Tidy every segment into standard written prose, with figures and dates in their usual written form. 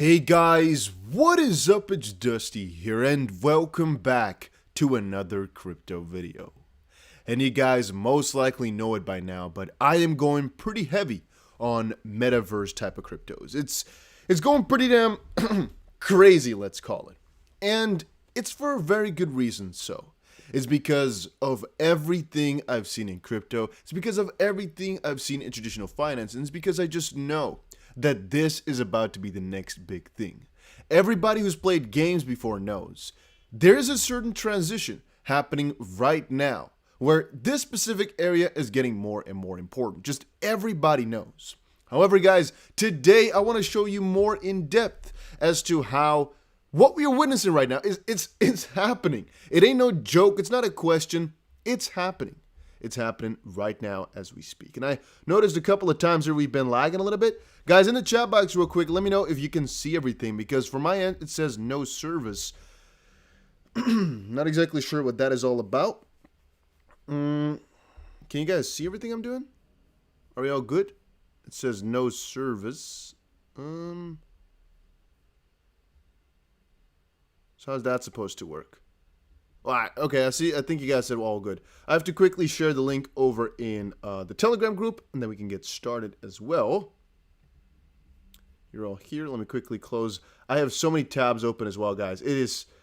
Hey guys, what is up? It's Dusty here and welcome back to another crypto video. And you guys most likely know it by now, but I am going pretty heavy on Metaverse type of cryptos. It's going pretty damn crazy, let's call it. And it's for a very good reason so. It's because of everything I've seen in crypto. It's because of everything I've seen in traditional finance. And it's because I just know that this is about to be the next big thing. Everybody who's played games before knows there's a certain transition happening right now where this specific area is getting more and more important. Just everybody knows. However, guys, today I want to show you more in depth as to how what we are witnessing right now it's happening. It ain't no joke. It's not a question. It's happening. It's happening right now as we speak. And I noticed a couple of times where we've been lagging a little bit. Guys, in the chat box real quick, let me know if you can see everything, because from my end, it says no service. Not exactly sure what that is all about. Can you guys see everything I'm doing? Are we all good? It says no service. So how's that supposed to work? All right, okay, I see. I think you guys said all good. I have to quickly share the link over in the Telegram group, and then we can get started as well. You're all here. Let me quickly close. I have so many tabs open as well, guys.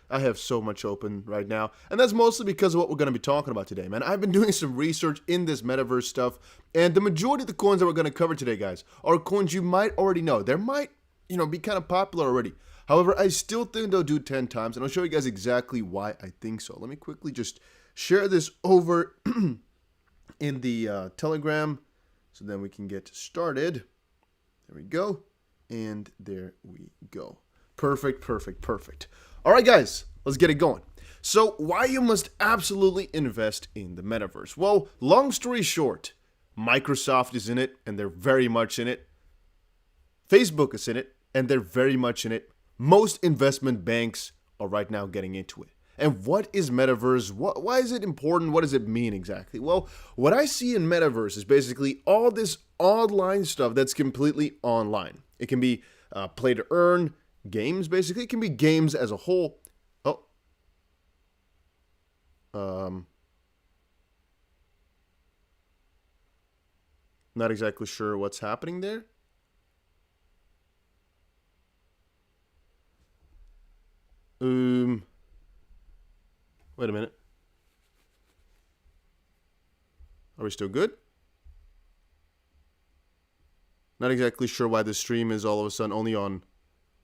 I have so much open right now, and that's mostly because of what we're going to be talking about today, man. I've been doing some research in this Metaverse stuff, and the majority of the coins that we're going to cover today, guys, are coins you might already know. They might, be kind of popular already. However, I still think they'll do 10 times, and I'll show you guys exactly why I think so. Let me quickly just share this over in the Telegram so then we can get started. There we go. And there we go. Perfect, perfect, perfect. All right, guys, let's get it going. So why you must absolutely invest in the Metaverse? Well, long story short, Microsoft is in it, and they're very much in it. Facebook is in it, and they're very much in it. Most investment banks are right now getting into it. And what is Metaverse? Why is it important? What does it mean exactly? Well, what I see in Metaverse is basically all this online stuff that's completely online. It can be play to earn games, basically. It can be games as a whole. Not exactly sure what's happening there. Wait a minute. Are we still good? Not exactly sure why the stream is all of a sudden only on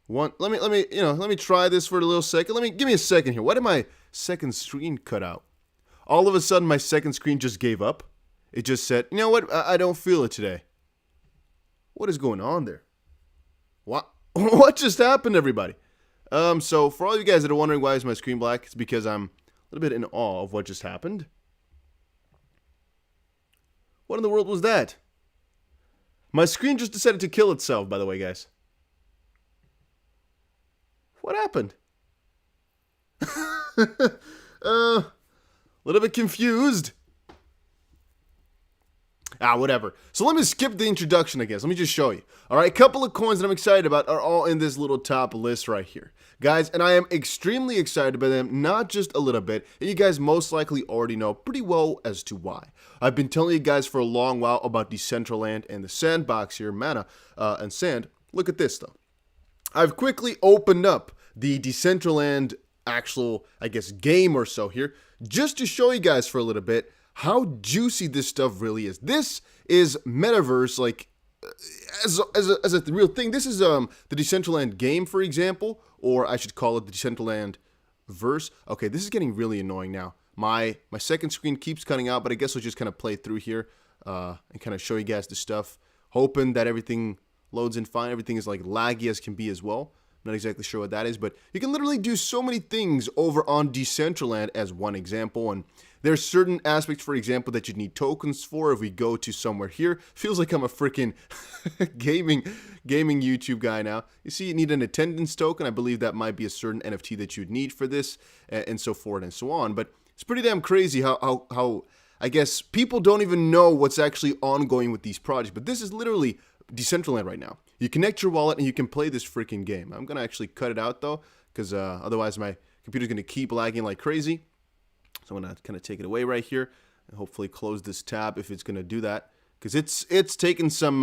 one. Let me try this for a little second. Give me a second here. Why did my second screen cut out? All of a sudden my second screen just gave up. It just said, you know what? I don't feel it today. What is going on there? What just happened, everybody? So for all you guys that are wondering why is my screen black, it's because I'm a little bit in awe of what just happened. What in the world was that? My screen just decided to kill itself, by the way, guys. What happened? A little bit confused. Whatever. So let me skip the introduction, I guess. Let me just show you. All right, a couple of coins that I'm excited about are all in this little top list right here. Guys, and I am extremely excited by them, not just a little bit. And you guys most likely already know pretty well as to why. I've been telling you guys for a long while about Decentraland and the sandbox here, Mana and Sand. Look at this, though. I've quickly opened up the Decentraland actual, I guess, game or so here, just to show you guys for a little bit how juicy this stuff really is. This is Metaverse, like, as a real thing. This is the Decentraland game, for example, or I should call it the Decentraland verse. Okay, this is getting really annoying now. My second screen keeps cutting out, but I guess I'll just kind of play through here and kind of show you guys the stuff, hoping that everything loads in fine. Everything is like laggy as can be as well. Not exactly sure what that is, but you can literally do so many things over on Decentraland as one example. And there's certain aspects, for example, that you need tokens for. If we go to somewhere here, feels like I'm a freaking gaming YouTube guy now. You see, you need an attendance token. I believe that might be a certain NFT that you'd need for this, and so forth and so on. But it's pretty damn crazy how I guess people don't even know what's actually ongoing with these projects. But this is literally Decentraland right now. You connect your wallet and you can play this freaking game. I'm going to actually cut it out though, because otherwise my computer's going to keep lagging like crazy. So I'm going to kind of take it away right here and hopefully close this tab if it's going to do that. Because it's taking some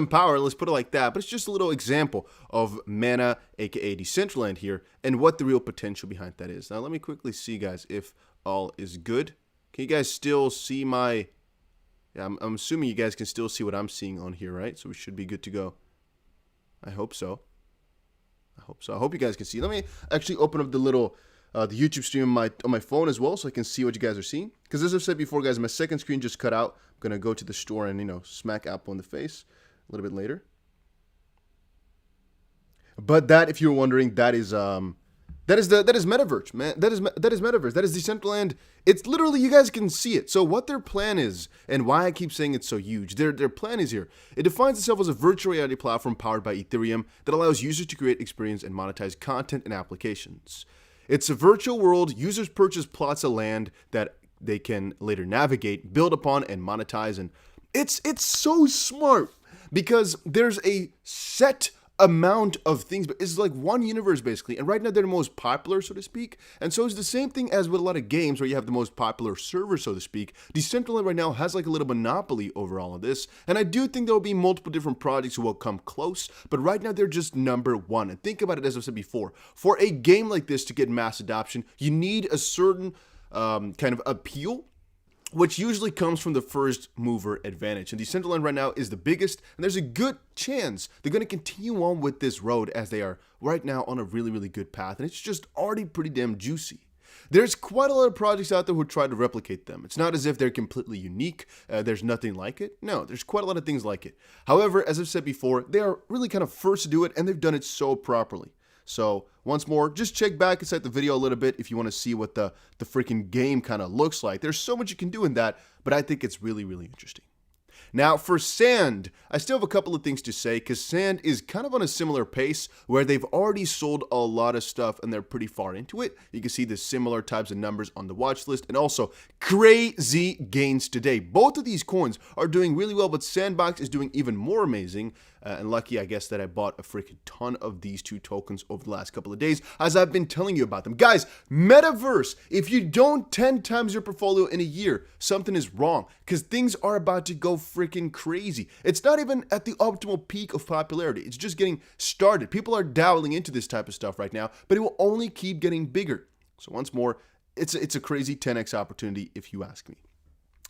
power, let's put it like that. But it's just a little example of Mana, aka Decentraland here, and what the real potential behind that is. Now let me quickly see, guys, if all is good. Can you guys still see my... Yeah, I'm assuming you guys can still see what I'm seeing on here, right? So we should be good to go. I hope so. I hope you guys can see. Let me actually open up the little the YouTube stream on my phone as well, so I can see what you guys are seeing. Because as I've said before, guys, my second screen just cut out. I'm gonna go to the store and, you know, smack Apple in the face a little bit later. But that, if you're wondering, that is Metaverse, man. That is Metaverse. That is Decentraland. It's literally, you guys can see it. So what their plan is, and why I keep saying it's so huge, their plan is here. It defines itself as a virtual reality platform powered by Ethereum that allows users to create, experience, and monetize content and applications. It's a virtual world. Users purchase plots of land that they can later navigate, build upon, and monetize. And it's so smart because there's a set amount of things, but it's like one universe basically, and right now they're the most popular, so to speak. And so it's the same thing as with a lot of games where you have the most popular server, so to speak. Decentraland right now has like a little monopoly over all of this, and I do think there will be multiple different projects who will come close, but right now they're just number one. And think about it, as I've said before, for a game like this to get mass adoption, you need a certain kind of appeal, which usually comes from the first mover advantage. And Decentraland right now is the biggest, and there's a good chance they're going to continue on with this road as they are right now on a really, really good path. And it's just already pretty damn juicy. There's quite a lot of projects out there who try to replicate them. It's not as if they're completely unique. There's nothing like it. No, there's quite a lot of things like it. However, as I've said before, they are really kind of first to do it, and they've done it so properly. So once more, just check back inside the video a little bit if you want to see what the freaking game kind of looks like. There's so much you can do in that, but I think it's really, really interesting. Now for Sand, I still have a couple of things to say because Sand is kind of on a similar pace where they've already sold a lot of stuff and they're pretty far into it. You can see the similar types of numbers on the watch list and also crazy gains today. Both of these coins are doing really well, but Sandbox is doing even more amazing. And lucky, I guess, that I bought a freaking ton of these two tokens over the last couple of days, as I've been telling you about them. Guys, Metaverse, if you don't 10 times your portfolio in a year, something is wrong, because things are about to go freaking crazy. It's not even at the optimal peak of popularity. It's just getting started. People are dabbling into this type of stuff right now, but it will only keep getting bigger. So once more, it's a crazy 10x opportunity if you ask me.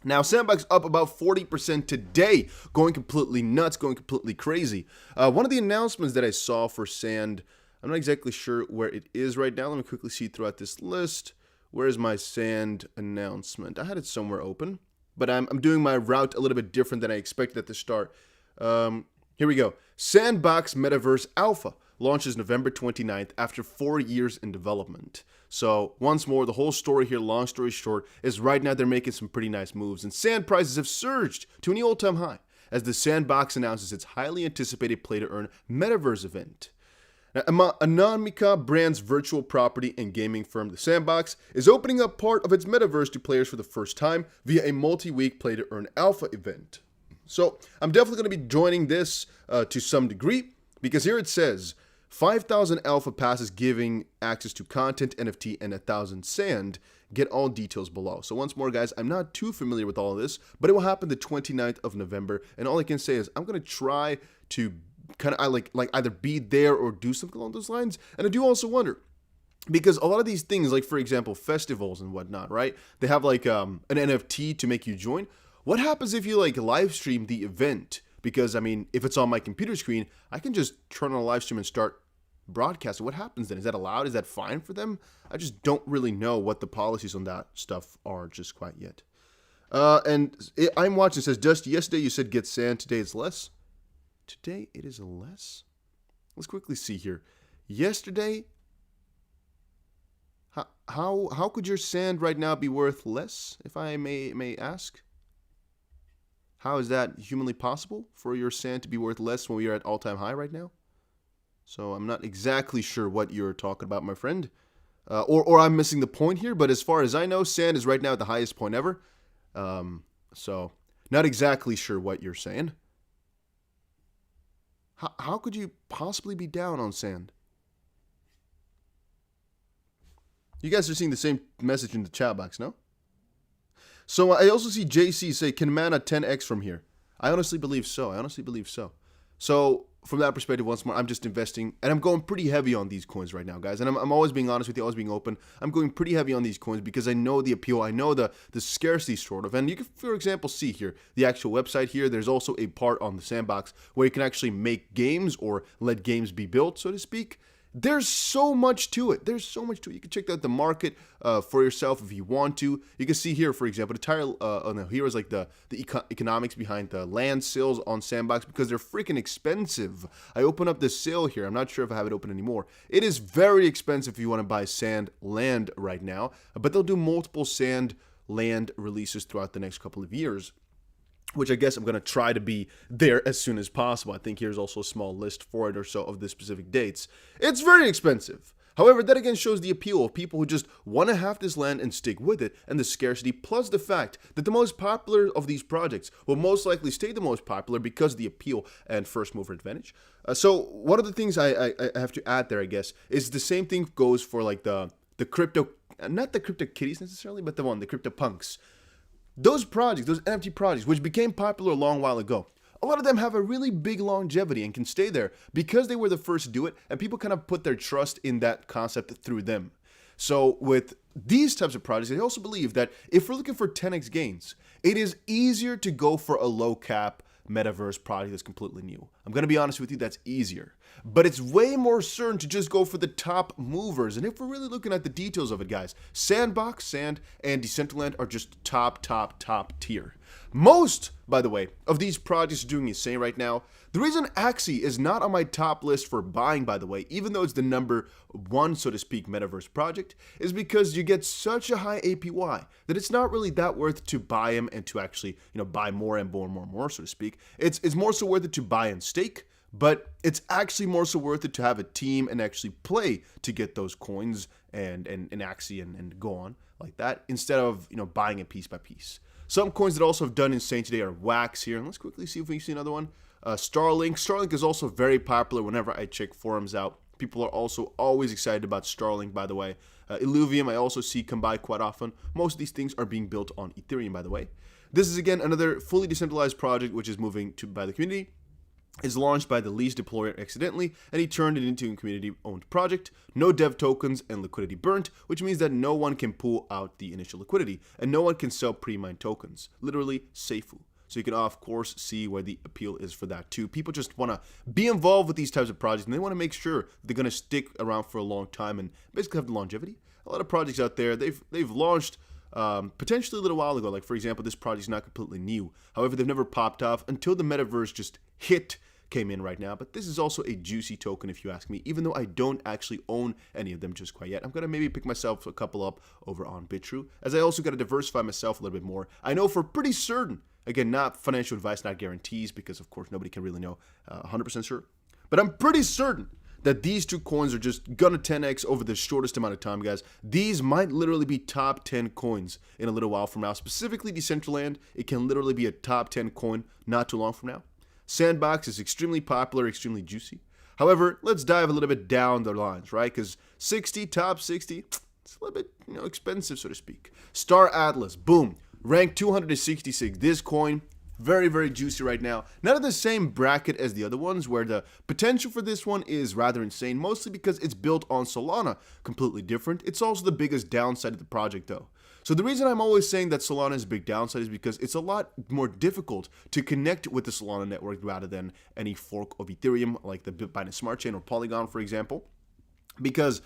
Now, Sandbox up about 40% today, going completely nuts, going completely crazy. One of the announcements that I saw for Sand, I'm not exactly sure where it is right now. Let me quickly see throughout this list. Where is my Sand announcement? I had it somewhere open, but I'm doing my route a little bit different than I expected at the start. Here we go. Sandbox Metaverse Alpha launches November 29th after 4 years in development. So once more, the whole story here, long story short, is right now they're making some pretty nice moves, and Sand prices have surged to a new all-time high as the Sandbox announces its highly anticipated play-to-earn Metaverse event. Now, Anonymika brand's virtual property and gaming firm, the Sandbox, is opening up part of its Metaverse to players for the first time via a multi-week play-to-earn alpha event. So I'm definitely going to be joining this to some degree, because here it says 5,000 alpha passes giving access to content, NFT, and 1,000 Sand. Get all details below. So once more, guys, I'm not too familiar with all of this, but it will happen the 29th of November. And all I can say is I'm going to try to kind of like either be there or do something along those lines. And I do also wonder, because a lot of these things, like for example, festivals and whatnot, right? They have like an NFT to make you join. What happens if you like live stream the event? Because I mean, if it's on my computer screen, I can just turn on a live stream and start broadcasting. What happens then? Is that allowed? Is that fine for them? I just don't really know what the policies on that stuff are just quite yet. I'm watching, it says, just yesterday you said get Sand, today it's less. Today it is less? Let's quickly see here. Yesterday, how could your Sand right now be worth less, if I may ask? How is that humanly possible for your Sand to be worth less when we are at all-time high right now? So I'm not exactly sure what you're talking about, my friend. Or I'm missing the point here, but as far as I know, Sand is right now at the highest point ever. So not exactly sure what you're saying. How could you possibly be down on sand? You guys are seeing the same message in the chat box, no? So I also see JC say, can mana 10x from here? I honestly believe so. So from that perspective, once more, I'm just investing, and I'm going pretty heavy on these coins right now, guys. And I'm always being honest with you, always being open. I'm going pretty heavy on these coins because I know the appeal. I know the scarcity, sort of. And you can, for example, see here, the actual website here. There's also a part on the sandbox where you can actually make games or let games be built, so to speak. There's so much to it. You can check out the market for yourself if you want to. You can see here, for example, here is like the economics behind the land sales on Sandbox because they're freaking expensive. I open up this sale here. I'm not sure if I have it open anymore. It is very expensive if you want to buy sand land right now, but they'll do multiple sand land releases throughout the next couple of years, which I guess I'm going to try to be there as soon as possible. I think here's also a small list for it or so of the specific dates. It's very expensive. However, that again shows the appeal of people who just want to have this land and stick with it, and the scarcity, plus the fact that the most popular of these projects will most likely stay the most popular because of the appeal and first mover advantage. So one of the things I have to add there, I guess, is the same thing goes for like the crypto, not the crypto kitties necessarily, but the crypto punks. Those projects, those NFT projects, which became popular a long while ago, a lot of them have a really big longevity and can stay there because they were the first to do it, and people kind of put their trust in that concept through them. So with these types of projects, I also believe that if we're looking for 10x gains, it is easier to go for a low cap Metaverse project that's completely new. I'm going to be honest with you, that's easier. But it's way more certain to just go for the top movers. And if we're really looking at the details of it, guys, Sandbox, Sand, and Decentraland are just top tier. Most, by the way, of these projects are doing insane right now. The reason Axie is not on my top list for buying, by the way, even though it's the number one, so to speak, Metaverse project, is because you get such a high APY that it's not really that worth to buy them and to actually, buy more and more, so to speak. It's more so worth it to buy and stake, but it's actually more so worth it to have a team and actually play to get those coins and Axie and go on like that, instead of, buying it piece by piece. Some coins that also have done insane today are Wax here. And let's quickly see if we see another one. Starlink. Starlink is also very popular whenever I check forums out. People are also always excited about Starlink, by the way. Illuvium I also see come by quite often. Most of these things are being built on Ethereum, by the way. This is, again, another fully decentralized project which is moving by the community. It's launched by the least deployer accidentally, and he turned it into a community-owned project. No dev tokens and liquidity burnt, which means that no one can pull out the initial liquidity, and no one can sell pre-mined tokens. Literally, Seifu. So you can, of course, see where the appeal is for that, too. People just want to be involved with these types of projects, and they want to make sure they're going to stick around for a long time and basically have the longevity. A lot of projects out there, they've launched potentially a little while ago. Like, for example, this project is not completely new. However, they've never popped off until the Metaverse just came in right now. But this is also a juicy token, if you ask me, even though I don't actually own any of them just quite yet. I'm going to maybe pick myself a couple up over on bitrue, as I also got to diversify myself a little bit more. I know for pretty certain, again, not financial advice, not guarantees, because of course nobody can really know 100% sure, but I'm pretty certain that these two coins are just gonna 10x over the shortest amount of time, guys. These might literally be top 10 coins in a little while from now. Specifically Decentraland, it can literally be a top 10 coin not too long from now. Sandbox is extremely popular, extremely juicy. However, let's dive a little bit down the lines, right? Because top 60, it's a little bit, expensive, so to speak. Star Atlas, boom, ranked 266. This coin, very, very juicy right now. Not in the same bracket as the other ones, where the potential for this one is rather insane, mostly because it's built on Solana, completely different. It's also the biggest downside of the project, though. So the reason I'm always saying that Solana is a big downside is because it's a lot more difficult to connect with the Solana network rather than any fork of Ethereum, like the Binance Smart Chain or Polygon, for example. Because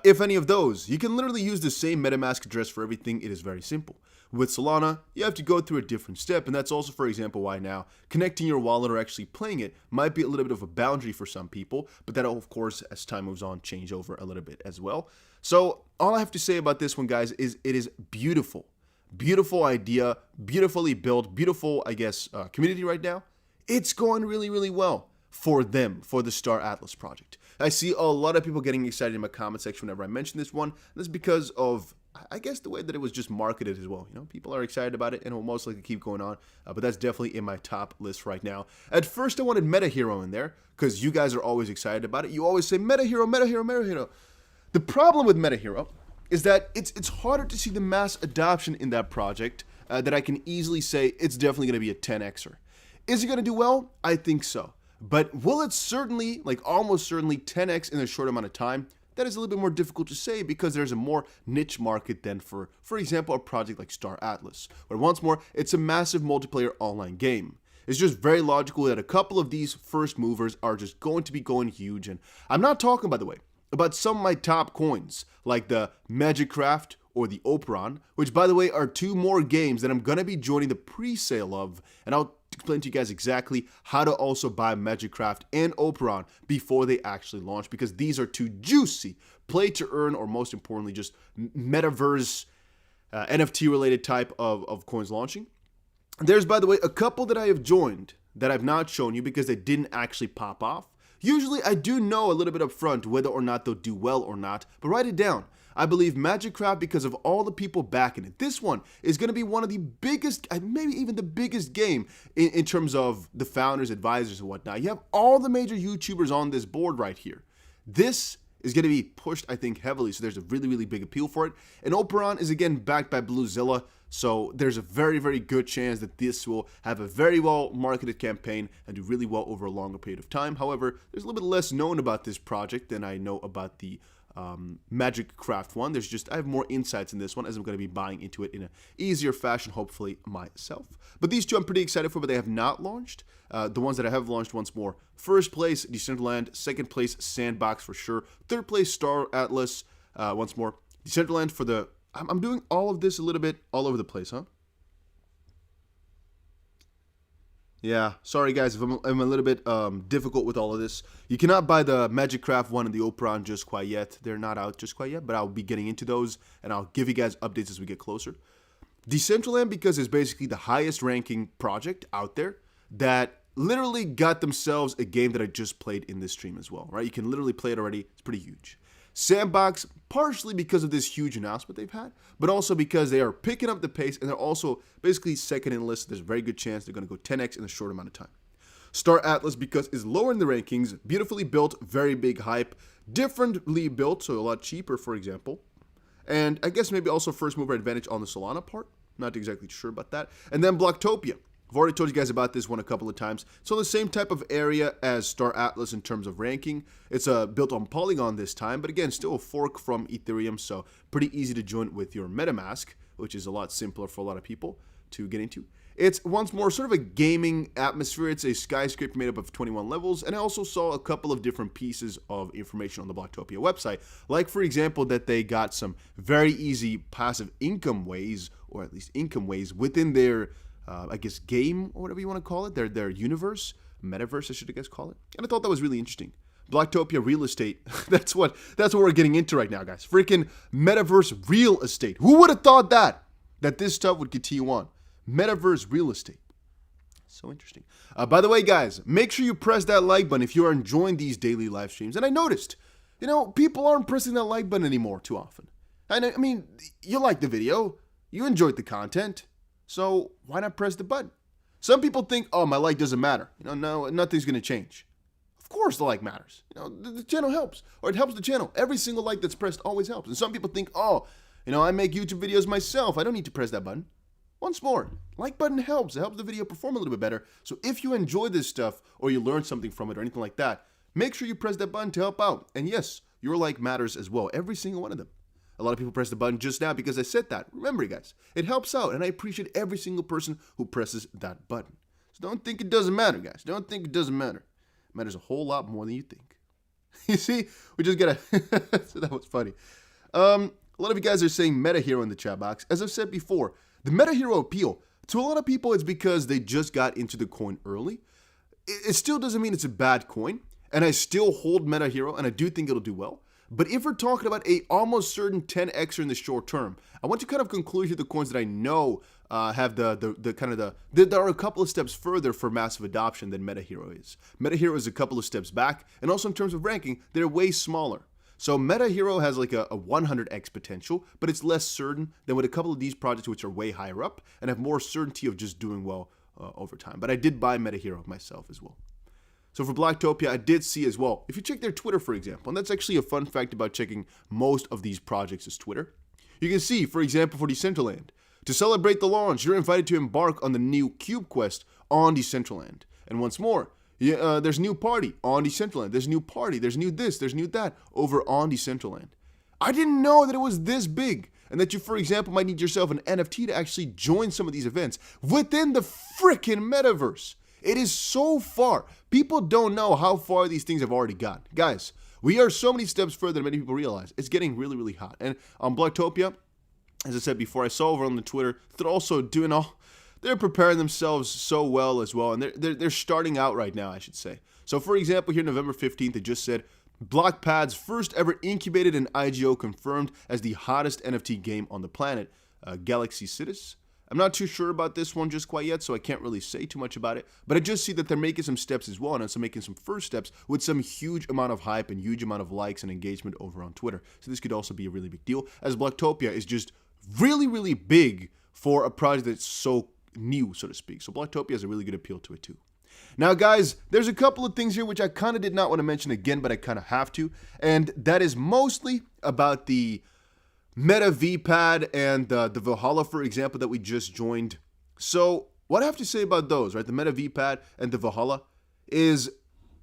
if any of those, you can literally use the same MetaMask address for everything. It is very simple. With Solana, you have to go through a different step, and that's also, for example, why now connecting your wallet or actually playing it might be a little bit of a boundary for some people, but that'll, of course, as time moves on, change over a little bit as well. So all I have to say about this one, guys, is it is beautiful. Beautiful idea, beautifully built, beautiful, I guess, community right now. It's going really, really well for them, for the Star Atlas project. I see a lot of people getting excited in my comment section whenever I mention this one. That's because of I guess the way that it was just marketed as well. You know, people are excited about it and it will most likely keep going on. But that's definitely in my top list right now. At first, I wanted Meta Hero in there because you guys are always excited about it. You always say Meta Hero, Meta Hero, Meta Hero. The problem with Meta Hero is that it's harder to see the mass adoption in that project that I can easily say it's definitely going to be a 10x'er. Is it going to do well? I think so. But will it certainly, like almost certainly 10x in a short amount of time? That is a little bit more difficult to say because there's a more niche market than for example, a project like Star Atlas, where once more, it's a massive multiplayer online game. It's just very logical that a couple of these first movers are just going to be going huge. And I'm not talking, by the way, about some of my top coins, like the Magicraft or the Operon, which, by the way, are two more games that I'm going to be joining the pre-sale of, and I'll explain to you guys exactly how to also buy Magicraft and Operon before they actually launch, because these are two juicy play to earn, or most importantly, just Metaverse NFT related type of coins launching. There's, by the way, a couple that I have joined that I've not shown you because they didn't actually pop off. Usually I do know a little bit up front whether or not they'll do well or not, but write it down. I believe Magicraft because of all the people backing it. This one is going to be one of the biggest, maybe even the biggest game in terms of the founders, advisors, and whatnot. You have all the major YouTubers on this board right here. This is going to be pushed, I think, heavily, so there's a really, really big appeal for it. And Operon is, again, backed by BlueZilla, so there's a very, very good chance that this will have a very well-marketed campaign and do really well over a longer period of time. However, there's a little bit less known about this project than I know about the Magicraft one. I have more insights in this one as I'm going to be buying into it in an easier fashion, hopefully myself. But these two I'm pretty excited for, but they have not launched. The ones that I have launched once more. First place, Decentraland. Second place, Sandbox for sure. Third place, Star Atlas. Once more, Decentraland for the... I'm doing all of this a little bit all over the place, huh? Yeah, sorry guys if I'm a little bit difficult with all of this. You cannot buy the Magicraft one and the Operon just quite yet. They're not out just quite yet, but I'll be getting into those and I'll give you guys updates as we get closer. Decentraland, because it's basically the highest ranking project out there that literally got themselves a game that I just played in this stream as well, right? You can literally play it already. It's pretty huge. Sandbox, partially because of this huge announcement they've had, but also because they are picking up the pace and they're also basically second in the list. There's a very good chance they're going to go 10x in a short amount of time. Star Atlas, because it's lower in the rankings, beautifully built, very big hype, differently built, so a lot cheaper, for example. And I guess maybe also first mover advantage on the Solana part. Not exactly sure about that. And then Blocktopia. I've already told you guys about this one a couple of times. It's on the same type of area as Star Atlas in terms of ranking. It's built on Polygon this time, but again, still a fork from Ethereum, so pretty easy to join with your MetaMask, which is a lot simpler for a lot of people to get into. It's once more sort of a gaming atmosphere. It's a skyscraper made up of 21 levels, and I also saw a couple of different pieces of information on the Blocktopia website, like for example that they got some very easy passive income ways, or at least income ways within their I guess game or whatever you want to call it, their universe, metaverse I should I guess call it. And I thought that was really interesting. Blocktopia real estate, that's what we're getting into right now, guys. Freaking metaverse real estate. Who would have thought that this stuff would continue on? Metaverse real estate. So interesting. By the way, guys, make sure you press that like button if you are enjoying these daily live streams. And I noticed, people aren't pressing that like button anymore too often. I mean, you like the video, you enjoyed the content, so why not press the button? Some people think, oh, my like doesn't matter. No, nothing's going to change. Of course the like matters. The channel helps, or it helps the channel. Every single like that's pressed always helps. And some people think, oh, I make YouTube videos myself. I don't need to press that button. Once more, like button helps. It helps the video perform a little bit better. So if you enjoy this stuff, or you learn something from it, or anything like that, make sure you press that button to help out. And yes, your like matters as well. Every single one of them. A lot of people press the button just now because I said that. Remember, guys, it helps out, and I appreciate every single person who presses that button. So don't think it doesn't matter, guys. Don't think it doesn't matter. It matters a whole lot more than you think. You see, we just gotta... So that was funny. A lot of you guys are saying Meta Hero in the chat box. As I've said before, the Meta Hero appeal, to a lot of people, it's because they just got into the coin early. It still doesn't mean it's a bad coin, and I still hold Meta Hero, and I do think it'll do well. But if we're talking about a almost certain 10x'er in the short term, I want to kind of conclude here the coins that I know have there are a couple of steps further for massive adoption than Meta Hero is. Meta Hero is a couple of steps back, and also in terms of ranking, they're way smaller. So Meta Hero has like a 100x potential, but it's less certain than with a couple of these projects which are way higher up and have more certainty of just doing well over time. But I did buy Meta Hero myself as well. So for Blocktopia, I did see as well, if you check their Twitter, for example, and that's actually a fun fact about checking most of these projects is Twitter, you can see, for example, for Decentraland, to celebrate the launch, you're invited to embark on the new Cube Quest on Decentraland. And once more, there's new party on Decentraland. There's new party. There's new this. There's new that over on Decentraland. I didn't know that it was this big and that you, for example, might need yourself an NFT to actually join some of these events within the freaking metaverse. It is so far. People don't know how far these things have already gotten. Guys, we are so many steps further than many people realize. It's getting really, really hot. And on Blocktopia, as I said before, I saw over on the Twitter, they're also doing they're preparing themselves so well as well. And they're starting out right now, I should say. So for example, here November 15th, it just said, Blockpad's first ever incubated and IGO confirmed as the hottest NFT game on the planet, Galaxy Cities. I'm not too sure about this one just quite yet, so I can't really say too much about it. But I just see that they're making some steps as well, and also making some first steps with some huge amount of hype and huge amount of likes and engagement over on Twitter. So this could also be a really big deal, as Blocktopia is just really, really big for a project that's so new, so to speak. So Blocktopia has a really good appeal to it too. Now, guys, there's a couple of things here which I kind of did not want to mention again, but I kind of have to, and that is mostly about the Meta VPad and the Valhalla, for example, that we just joined. So what I have to say about those, right, the Meta VPad and the Valhalla, is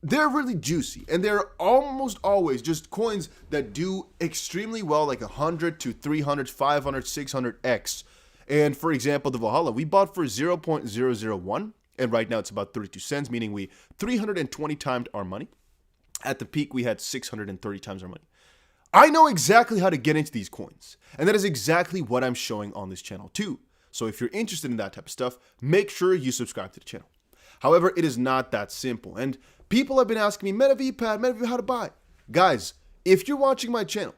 they're really juicy, and they're almost always just coins that do extremely well, like 100 to 300, 500, 600x. And for example, the Valhalla, we bought for 0.001, and right now it's about 32 cents, meaning we 320 times our money. At the peak, we had 630 times our money. I know exactly how to get into these coins, and that is exactly what I'm showing on this channel too. So if you're interested in that type of stuff, make sure you subscribe to the channel. However, it is not that simple, and people have been asking me, Meta VPad, how to buy. Guys, if you're watching my channel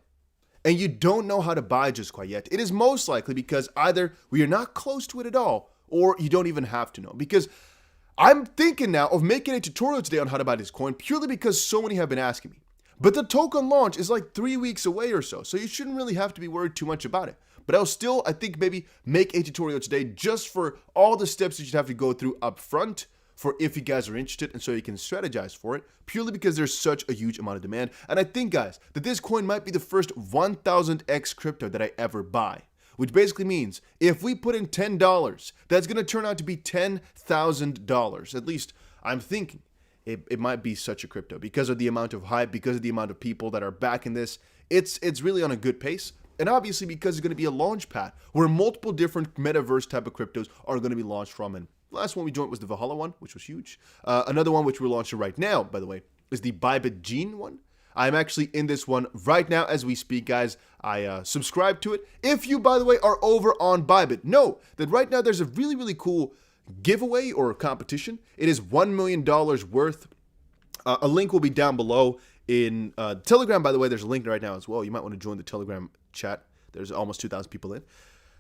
and you don't know how to buy just quite yet, it is most likely because either we are not close to it at all, or you don't even have to know. Because I'm thinking now of making a tutorial today on how to buy this coin purely because so many have been asking me. But the token launch is like 3 weeks away or so you shouldn't really have to be worried too much about it. But I'll still, I think, maybe make a tutorial today just for all the steps that you'd have to go through up front for if you guys are interested and so you can strategize for it, purely because there's such a huge amount of demand. And I think, guys, that this coin might be the first 1000x crypto that I ever buy. Which basically means if we put in $10, that's going to turn out to be $10,000. At least I'm thinking. It might be such a crypto because of the amount of hype, because of the amount of people that are backing this. It's really on a good pace. And obviously because it's going to be a launch pad where multiple different metaverse type of cryptos are going to be launched from. And the last one we joined was the Valhalla one, which was huge. Another one which we're launching right now, by the way, is the Bybit Gene one. I'm actually in this one right now as we speak, guys. I subscribe to it. If you, by the way, are over on Bybit, know that right now there's a really, really cool giveaway or competition. It is $1 million worth. A link will be down below in Telegram. By the way, there's a link right now as well. You might want to join the Telegram chat. There's almost 2,000 people in.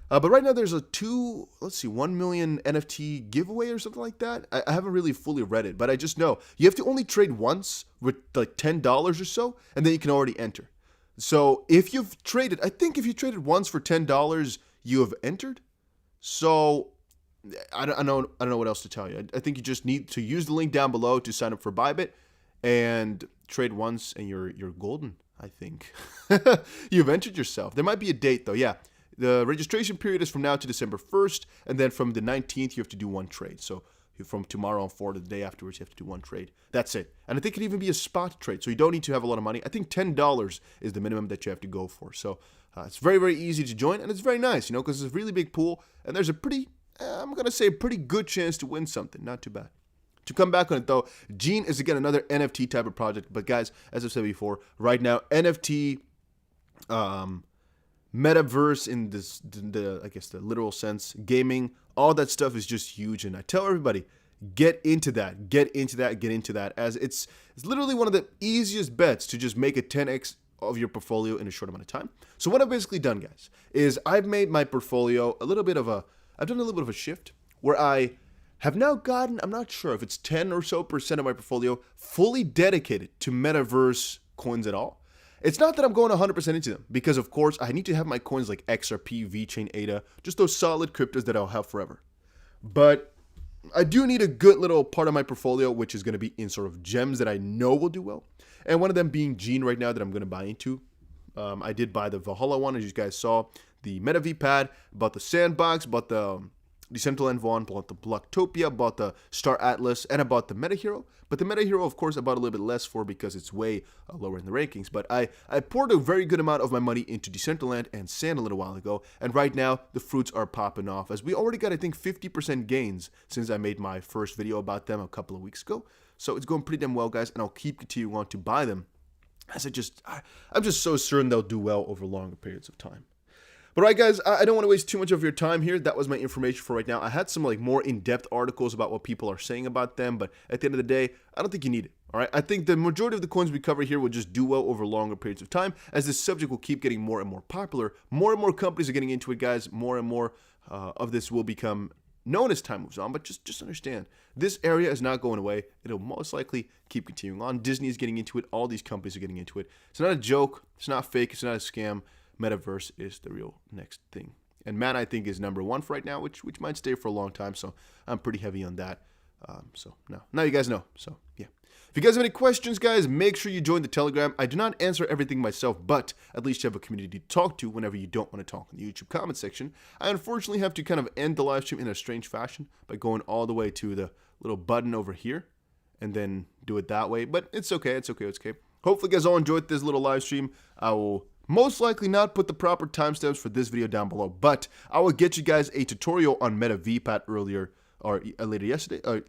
But right now there's a 1 million NFT giveaway or something like that. I haven't really fully read it, but I just know you have to only trade once with like $10 or so, and then you can already enter. So if you've traded, I think if you traded once for $10, you have entered. So I don't know what else to tell you. I think you just need to use the link down below to sign up for Bybit and trade once, and you're golden. I think you've entered yourself. There might be a date though. Yeah. The registration period is from now to December 1st, and then from the 19th, you have to do one trade. So from tomorrow on forward to the day afterwards, you have to do one trade. That's it. And I think it can even be a spot trade, so you don't need to have a lot of money. I think $10 is the minimum that you have to go for. So it's very, very easy to join, and it's very nice, because it's a really big pool, and there's a pretty, I'm going to say a pretty good chance to win something. Not too bad. To come back on it, though, Gene is, again, another NFT type of project. But, guys, as I've said before, right now, NFT... Metaverse in I guess the literal sense, gaming, all that stuff is just huge. And I tell everybody, get into that, as it's literally one of the easiest bets to just make a 10x of your portfolio in a short amount of time. So what I've basically done, guys, is I've made my portfolio I've done a little bit of a shift where I have now gotten, I'm not sure if it's 10 or so % of my portfolio fully dedicated to Metaverse coins at all. It's not that I'm going 100% into them, because of course I need to have my coins like XRP, VeChain, ADA, just those solid cryptos that I'll have forever. But I do need a good little part of my portfolio, which is going to be in sort of gems that I know will do well. And one of them being Gene right now that I'm going to buy into. I did buy the Valhalla one, as you guys saw, the MetaV pad, bought the Sandbox, bought the Decentraland one, bought the Blocktopia, bought the Star Atlas, and I bought the Meta Hero. But the Meta Hero, of course, I bought a little bit less for because it's way lower in the rankings. But I poured a very good amount of my money into Decentraland and Sand a little while ago. And right now, the fruits are popping off, as we already got, I think, 50% gains since I made my first video about them a couple of weeks ago. So it's going pretty damn well, guys, and I'll keep continuing on to buy them, as I'm just so certain they'll do well over longer periods of time. But all right, guys, I don't want to waste too much of your time here. That was my information for right now. I had some like more in-depth articles about what people are saying about them, but at the end of the day, I don't think you need it. All right, I think the majority of the coins we cover here will just do well over longer periods of time, as this subject will keep getting more and more popular. More and more companies are getting into it, guys. More and more of this will become known as time moves on. But just understand, this area is not going away. It'll most likely keep continuing on. Disney is getting into it. All these companies are getting into it. It's not a joke. It's not fake. It's not a scam. Metaverse is the real next thing. And Matt, I think, is number one for right now, which might stay for a long time. So I'm pretty heavy on that. So now you guys know. So yeah. If you guys have any questions, guys, make sure you join the Telegram. I do not answer everything myself, but at least you have a community to talk to whenever you don't want to talk in the YouTube comment section. I unfortunately have to kind of end the live stream in a strange fashion by going all the way to the little button over here and then do it that way. But it's okay. It's okay. It's okay. Hopefully, you guys all enjoyed this little live stream. I will most likely not put the proper timestamps for this video down below, but I will get you guys a tutorial on Meta VPAT earlier or later yesterday,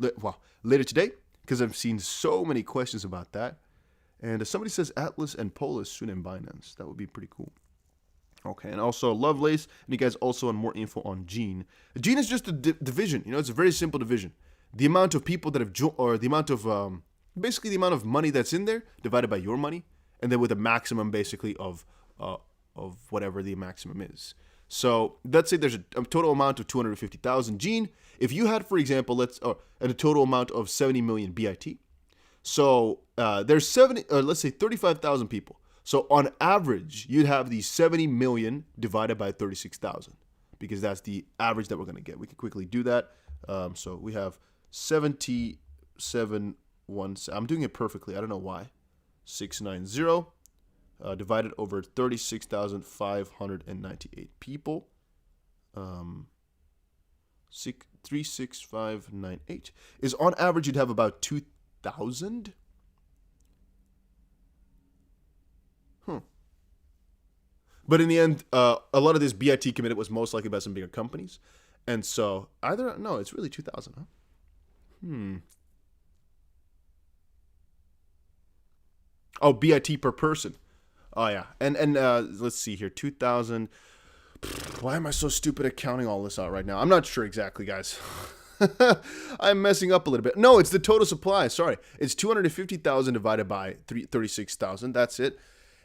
later today, because I've seen so many questions about that. And somebody says Atlas and Polis soon in Binance. That would be pretty cool. Okay, and also Lovelace, and you guys also want more info on Gene. Gene is just a division. You know, it's a very simple division. The amount of people that have joined, or the amount of basically the amount of money that's in there divided by your money, and then with a maximum basically of whatever the maximum is. So let's say there's a total amount of 250,000 Gene. If you had, for example, a total amount of 70 million BIT. So there's let's say 35,000 people. So on average, you'd have the 70 million divided by 36,000, because that's the average that we're going to get. We can quickly do that. So we have 77, I'm doing it perfectly. I don't know why. 690 divided over 36,598 people. 36598 is on average you'd have about 2,000. But in the end, a lot of this BIT committed was most likely by some bigger companies, and so it's really 2,000, huh? Oh, BIT per person. Oh yeah, and let's see here, 2,000. Why am I so stupid at counting all this out right now? I'm not sure exactly, guys. I'm messing up a little bit. No, it's the total supply. Sorry, it's 250,000 divided by 36,000. That's it.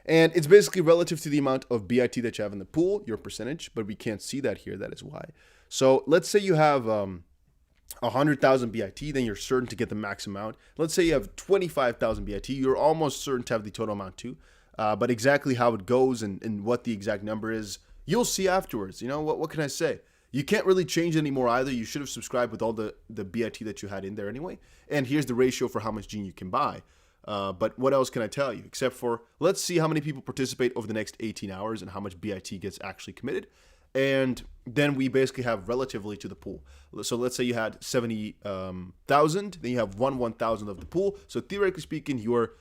And it's basically relative to the amount of BIT that you have in the pool, your percentage, but we can't see that here. That is why. So let's say you have 100,000 BIT, then you're certain to get the max amount. Let's say you have 25,000 BIT, you're almost certain to have the total amount too. But exactly how it goes and what the exact number is, you'll see afterwards. You know, what can I say? You can't really change it anymore either. You should have subscribed with all the BIT that you had in there anyway. And here's the ratio for how much Gene you can buy. But what else can I tell you? Except for, let's see how many people participate over the next 18 hours and how much BIT gets actually committed. And then we basically have relatively to the pool. So let's say you had 70,000, then you have 1/1,000 of the pool. So theoretically speaking, you're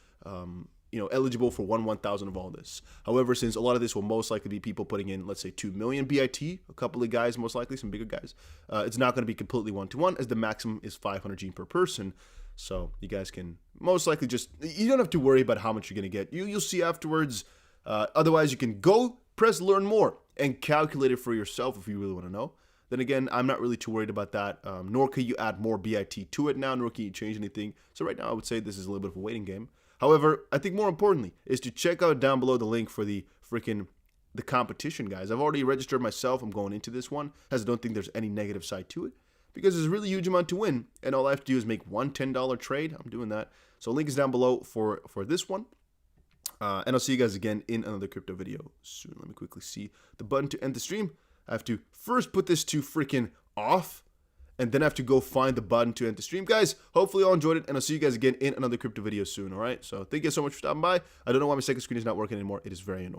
eligible for 1/1,000 of all this. However, since a lot of this will most likely be people putting in, let's say 2 million BIT, a couple of guys, most likely some bigger guys, it's not going to be completely 1-to-1, as the maximum is 500 Gene per person. So you guys can most likely you don't have to worry about how much you're going to get. You'll see afterwards. Otherwise, you can go press learn more and calculate it for yourself if you really want to know. Then again, I'm not really too worried about that. Nor can you add more BIT to it now, nor can you change anything. So right now, I would say this is a little bit of a waiting game. However, I think more importantly is to check out down below the link for the competition, guys. I've already registered myself. I'm going into this one, as I don't think there's any negative side to it, because there's a really huge amount to win, and all I have to do is make one $10 trade. I'm doing that. So link is down below for this one. And I'll see you guys again in another crypto video soon. Let me quickly see the button to end the stream. I have to first put this to freaking off, and then I have to go find the button to end the stream. Guys, hopefully you all enjoyed it, and I'll see you guys again in another crypto video soon, all right? So thank you so much for stopping by. I don't know why my second screen is not working anymore. It is very annoying.